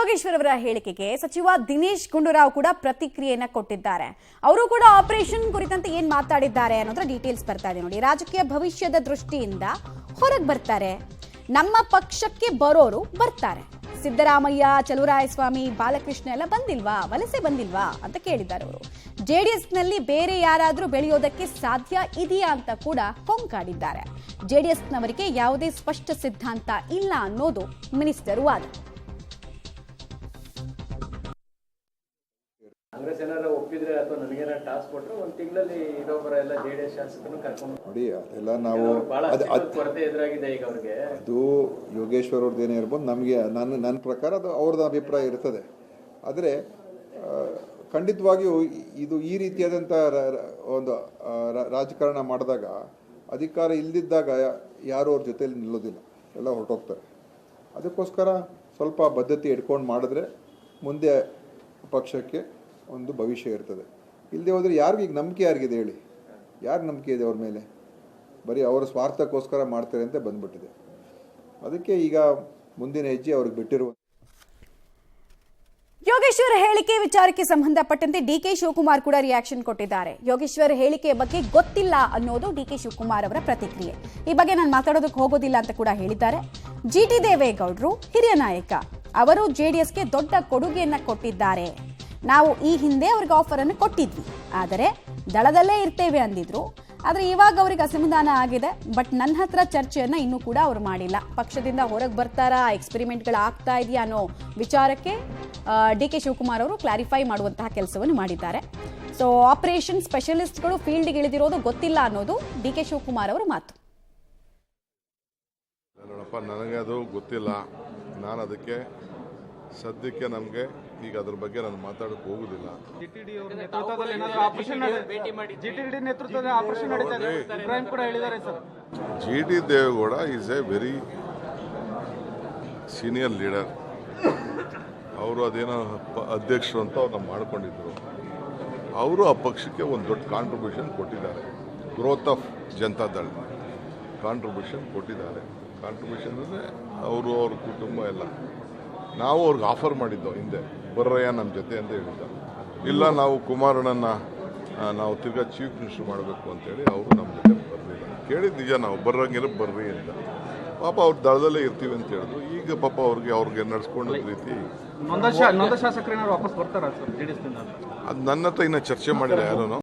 ಯೋಗೇಶ್ವರ್ ಅವರ ಹೇಳಿಕೆಗೆ ಸಚಿವ ದಿನೇಶ್ ಗುಂಡೂರಾವ್ ಕೂಡ ಪ್ರತಿಕ್ರಿಯೆಯನ್ನ ಕೊಟ್ಟಿದ್ದಾರೆ. ಅವರು ಕೂಡ ಆಪರೇಷನ್ ಕುರಿತಂತೆ ಏನ್ ಮಾತಾಡಿದ್ದಾರೆ ಅನ್ನೋದ್ರ ಡೀಟೇಲ್ಸ್ ಬರ್ತಾ ಇದೆ ನೋಡಿ. ರಾಜಕೀಯ ಭವಿಷ್ಯದ ದೃಷ್ಟಿಯಿಂದ ಹೊರಗೆ ಬರ್ತಾರೆ, ನಮ್ಮ ಪಕ್ಷಕ್ಕೆ ಬರೋರು ಬರ್ತಾರೆ. ಸಿದ್ದರಾಮಯ್ಯ, ಚಲುವರಾಯಸ್ವಾಮಿ, ಬಾಲಕೃಷ್ಣ ಎಲ್ಲ ಬಂದಿಲ್ವಾ, ವಲಸೆ ಬಂದಿಲ್ವಾ ಅಂತ ಕೇಳಿದ್ದಾರೆ ಅವರು. ಜೆಡಿಎಸ್ ನಲ್ಲಿ ಬೇರೆ ಯಾರಾದ್ರೂ ಬೆಳೆಯೋದಕ್ಕೆ ಸಾಧ್ಯ ಇದೆಯಾ ಅಂತ ಕೂಡ ಕೊಂಕಾಡಿದ್ದಾರೆ. ಜೆಡಿಎಸ್ ನವರಿಗೆ ಯಾವುದೇ ಸ್ಪಷ್ಟ ಸಿದ್ಧಾಂತ ಇಲ್ಲ ಅನ್ನೋದು ಮಿನಿಸ್ಟರ್ ವಾದ. ಕಾಂಗ್ರೆಸ್ ಏನಾರ ಒಪ್ಪಿದ್ರೆ ಅಥವಾ ನನಗೇನಾರ ಟಾಸ್ಕ್ ಕೊಟ್ಟರೆ ಒಂದು ತಿಂಗಳಲ್ಲಿ ಇರೋಬ್ಬರ ಎಲ್ಲ ಜೆಡಿಎಸ್ ಶಾಸಕರನ್ನು ಕರ್ಕೊಂಡು ನೋಡಿ. ಅದೆಲ್ಲ ನಾವು ಕೊರತೆ ಎದುರಾಗಿದೆ ಈಗ ಅವ್ರಿಗೆ. ಅದು ಯೋಗೇಶ್ವರ್ ಅವ್ರದ್ದು ಏನೇ ಇರ್ಬೋದು, ನಮಗೆ ನನ್ನ ಪ್ರಕಾರ ಅದು ಅವ್ರದ್ದು ಅಭಿಪ್ರಾಯ ಇರ್ತದೆ. ಆದರೆ ಖಂಡಿತವಾಗಿಯೂ ಇದು ಈ ರೀತಿಯಾದಂಥ ಒಂದು ರಾಜಕಾರಣ ಮಾಡಿದಾಗ, ಅಧಿಕಾರ ಇಲ್ಲದಿದ್ದಾಗ ಯಾರು ಅವ್ರ ಜೊತೆಯಲ್ಲಿ ನಿಲ್ಲೋದಿಲ್ಲ, ಎಲ್ಲ ಹೊರಟೋಗ್ತಾರೆ. ಅದಕ್ಕೋಸ್ಕರ ಸ್ವಲ್ಪ ಬದ್ಧತೆ ಇಟ್ಕೊಂಡು ಮಾಡಿದ್ರೆ ಮುಂದೆ ಪಕ್ಷಕ್ಕೆ ಒಂದು ಭವಿಷ್ಯ ಇರ್ತದೆ. ಇಲ್ಲದೆ ಹೋದರೆ ಯಾರಿಗೆ ಈಗ ನಂಬಿಕೆ ಯಾರಿಗಿದೆ ಹೇಳಿ? ಯಾರು ನಂಬಿಕೆ ಇದೆ ಅವ್ರ ಮೇಲೆ? ಬರೀ ಅವರ ಸ್ವಾರ್ಥಕ್ಕೋಸ್ಕರ ಮಾಡ್ತಾರೆ ಅಂತ ಬಂದ್ಬಿಟ್ಟಿದೆ. ಅದಕ್ಕೆ ಈಗ ಮುಂದಿನ ಹೆಜ್ಜೆ ಅವ್ರಿಗೆ ಬಿಟ್ಟಿರುವ. ಯೋಗೇಶ್ವರ್ ಹೇಳಿಕೆ ವಿಚಾರಕ್ಕೆ ಸಂಬಂಧಪಟ್ಟಂತೆ ಡಿಕೆ ಶಿವಕುಮಾರ್ ಕೂಡ ರಿಯಾಕ್ಷನ್ ಕೊಟ್ಟಿದ್ದಾರೆ. ಯೋಗೇಶ್ವರ್ ಹೇಳಿಕೆಯ ಬಗ್ಗೆ ಗೊತ್ತಿಲ್ಲ ಅನ್ನೋದು ಡಿಕೆ ಶಿವಕುಮಾರ್ ಅವರ ಪ್ರತಿಕ್ರಿಯೆ. ಈ ಬಗ್ಗೆ ನಾನು ಮಾತಾಡೋದಕ್ಕೆ ಹೋಗೋದಿಲ್ಲ ಅಂತ ಕೂಡ ಹೇಳಿದ್ದಾರೆ. ಜಿಟಿ ದೇವೇಗೌಡರು ಹಿರಿಯ ನಾಯಕ, ಅವರು ಜೆಡಿಎಸ್ಗೆ ದೊಡ್ಡ ಕೊಡುಗೆಯನ್ನ ಕೊಟ್ಟಿದ್ದಾರೆ. ನಾವು ಈ ಹಿಂದೆ ಅವ್ರಿಗೆ ಆಫರ್ ಅನ್ನು ಕೊಟ್ಟಿದ್ವಿ, ಆದರೆ ದಳದಲ್ಲೇ ಇರ್ತೇವೆ ಅಂದಿದ್ರು. ಆದರೆ ಇವಾಗ ಅವ್ರಿಗೆ ಅಸಮಾಧಾನ ಆಗಿದೆ. ಬಟ್ ನನ್ನ ಹತ್ರ ಚರ್ಚೆಯನ್ನ ಇನ್ನೂ ಕೂಡ ಅವ್ರು ಮಾಡಿಲ್ಲ. ಪಕ್ಷದಿಂದ ಹೊರಗೆ ಬರ್ತಾರಾ, ಎಕ್ಸ್ಪೆರಿಮೆಂಟ್ಗಳು ಆಗ್ತಾ ಇದೆಯಾ ಅನ್ನೋ ವಿಚಾರಕ್ಕೆ ಡಿಕೆ ಶಿವಕುಮಾರ್ ಅವರು ಕ್ಲಾರಿಫೈ ಮಾಡುವಂತಹ ಕೆಲಸವನ್ನು ಮಾಡಿದ್ದಾರೆ. ಸೊ ಆಪರೇಷನ್ ಸ್ಪೆಷಲಿಸ್ಟ್ಗಳು ಫೀಲ್ಡ್ಗೆ ಇಳಿದಿರೋದು ಗೊತ್ತಿಲ್ಲ ಅನ್ನೋದು ಡಿಕೆ ಶಿವಕುಮಾರ್ ಅವರ ಮಾತು. ನೋಡಪ್ಪ, ನನಗೆ ಅದು ಗೊತ್ತಿಲ್ಲ. ನಾನು ಅದಕ್ಕೆ ಸದ್ಯಕ್ಕೆ ನಮಗೆ ಈಗ ಅದ್ರ ಬಗ್ಗೆ ನಾನು ಮಾತಾಡಕ್ಕೆ ಹೋಗುದಿಲ್ಲ. GT Devegowda is a very senior leader. ಅವರು ಅದೇನೋ ಅಧ್ಯಕ್ಷರು ಅಂತ ಅವ್ರನ್ನ ಮಾಡ್ಕೊಂಡಿದ್ರು. ಅವರು ಆ ಪಕ್ಷಕ್ಕೆ ಒಂದು ದೊಡ್ಡ ಕಾಂಟ್ರಿಬ್ಯೂಷನ್ ಕೊಟ್ಟಿದ್ದಾರೆ. ಗ್ರೋತ್ ಆಫ್ ಜನತಾದಳ ಕಾಂಟ್ರಿಬ್ಯೂಷನ್ ಕೊಟ್ಟಿದ್ದಾರೆ. ಕಾಂಟ್ರಿಬ್ಯೂಷನ್ ಅಂದರೆ ಅವರು ಅವ್ರ ಕುಟುಂಬ ಎಲ್ಲ. ನಾವು ಅವ್ರಿಗೆ ಆಫರ್ ಮಾಡಿದ್ದೋ ಹಿಂದೆ, ಬರ್ರಯ್ಯ ನಮ್ಮ ಜೊತೆ ಅಂತ ಹೇಳಿದ್ದ. ಇಲ್ಲ, ನಾವು ಕುಮಾರಣ್ಣನ ನಾವು ತಿರ್ಗಾ ಚೀಫ್ ಮಿನಿಸ್ಟರ್ ಮಾಡಬೇಕು ಅಂತೇಳಿ ಅವರು ನಮ್ಮ ಜೊತೆ ಬರಲಿಲ್ಲ. ಕೇಳಿದ್ದು ನಿಜ, ನಾವು ಬರ್ರಂಗಿರೋ ಬರ್ರಿ ಅಂತ. ಪಾಪ ಅವ್ರ ದಳದಲ್ಲೇ ಇರ್ತೀವಿ ಅಂತ ಹೇಳಿದ್ರು. ಈಗ ಪಾಪ ಅವ್ರಿಗೆ ನಡ್ಸ್ಕೊಂಡ ರೀತಿ ಶಾಸಕರು ವಾಪಸ್ ಬರ್ತಾರ? ಅದು ನನ್ನ ಹತ್ರ ಇನ್ನೂ ಚರ್ಚೆ ಮಾಡಿಲ್ಲ ಯಾರೂ.